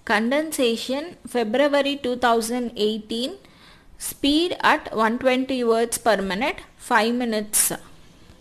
Condensation, February 2018. Speed at 120 words per minute, 5 minutes.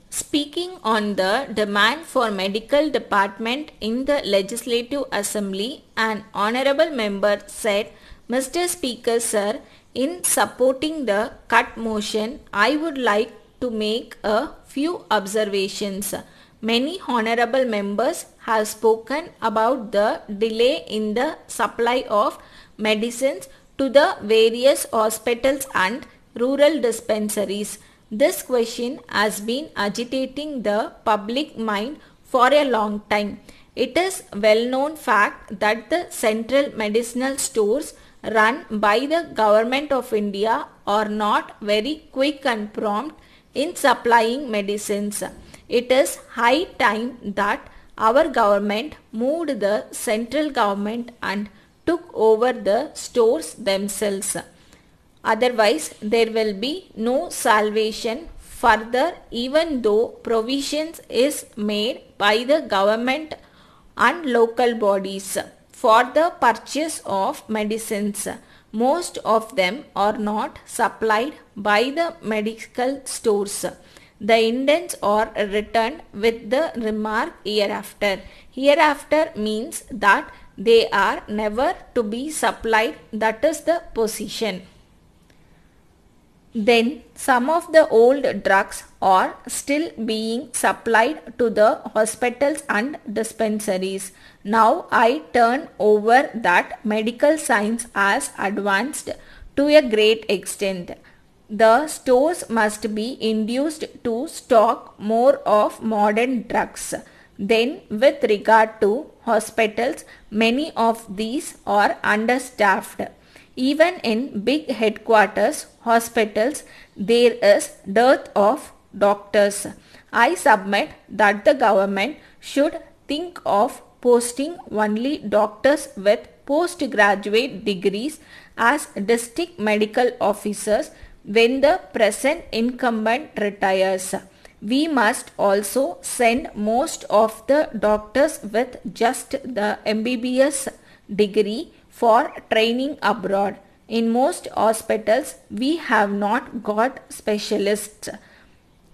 Speaking on the demand for medical department in the Legislative Assembly, an honorable member said, Mr. Speaker sir, in supporting the cut motion, I would like to make a few observations. Many honorable members have spoken about the delay in the supply of medicines to the various hospitals and rural dispensaries. This question has been agitating the public mind for a long time. It is well-known fact that the central medicinal stores run by the Government of India are not very quick and prompt in supplying medicines. It is high time that our government moved the central government and took over the stores themselves. Otherwise, there will be no salvation further, even though provisions is made by the government and local bodies for the purchase of medicines. Most of them are not supplied by the medical stores. The indents are written with the remark hereafter. Hereafter means that they are never to be supplied, that is the position. Then some of the old drugs are still being supplied to the hospitals and dispensaries. Now I turn over that medical science has advanced to a great extent. The stores must be induced to stock more of modern drugs. Then with regard to hospitals, many of these are understaffed. Even in big headquarters hospitals, there is dearth of doctors. I submit that the government should think of posting only doctors with postgraduate degrees as district medical officers when the present incumbent retires. We must also send most of the doctors with just the MBBS degree for training abroad. In most hospitals, we have not got specialists.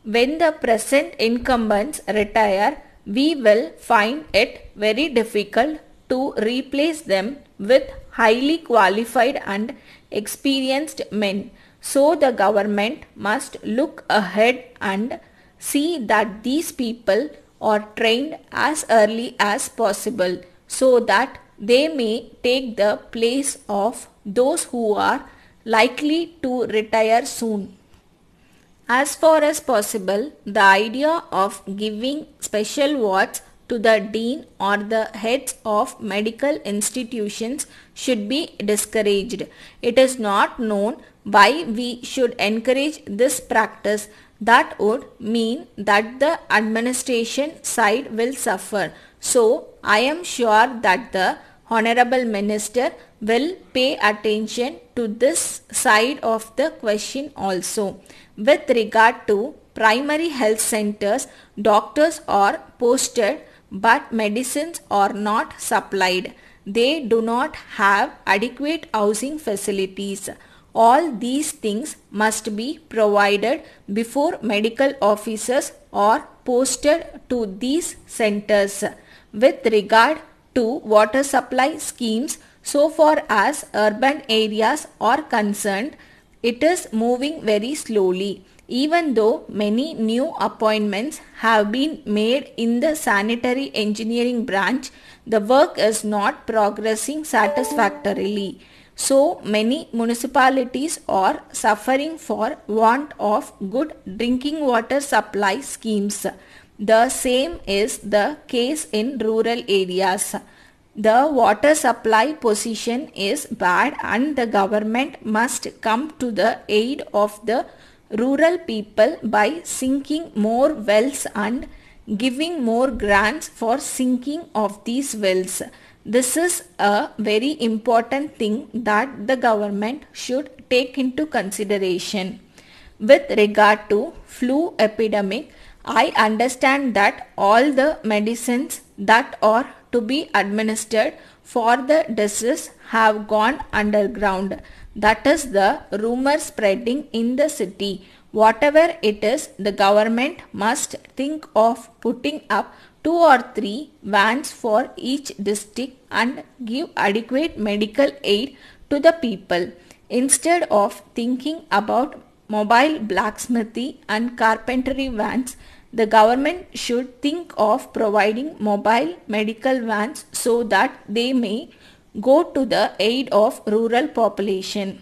When the present incumbents retire, we will find it very difficult to replace them with highly qualified and experienced men. So the government must look ahead and see that these people are trained as early as possible so that they may take the place of those who are likely to retire soon. As far as possible, the idea of giving special wards to the dean or the heads of medical institutions should be discouraged. It is not known why we should encourage this practice. That would mean that the administration side will suffer. So, I am sure that the Honorable Minister will pay attention to this side of the question also. With regard to primary health centers, doctors are posted but medicines are not supplied. They do not have adequate housing facilities. All these things must be provided before medical officers are posted to these centers. With regard to water supply schemes, so far as urban areas are concerned, it is moving very slowly. Even though many new appointments have been made in the sanitary engineering branch, the work is not progressing satisfactorily. So many municipalities are suffering for want of good drinking water supply schemes. The same is the case in rural areas. The water supply position is bad and the government must come to the aid of the rural people by sinking more wells and giving more grants for sinking of these wells. This is a very important thing that the government should take into consideration. With regard to flu epidemic, I understand that all the medicines that are to be administered for the disease have gone underground. That is the rumor spreading in the city. Whatever it is, the government must think of putting up 2 or 3 vans for each district and give adequate medical aid to the people. Instead of thinking about mobile blacksmithy and carpentry vans, the government should think of providing mobile medical vans so that they may go to the aid of rural population.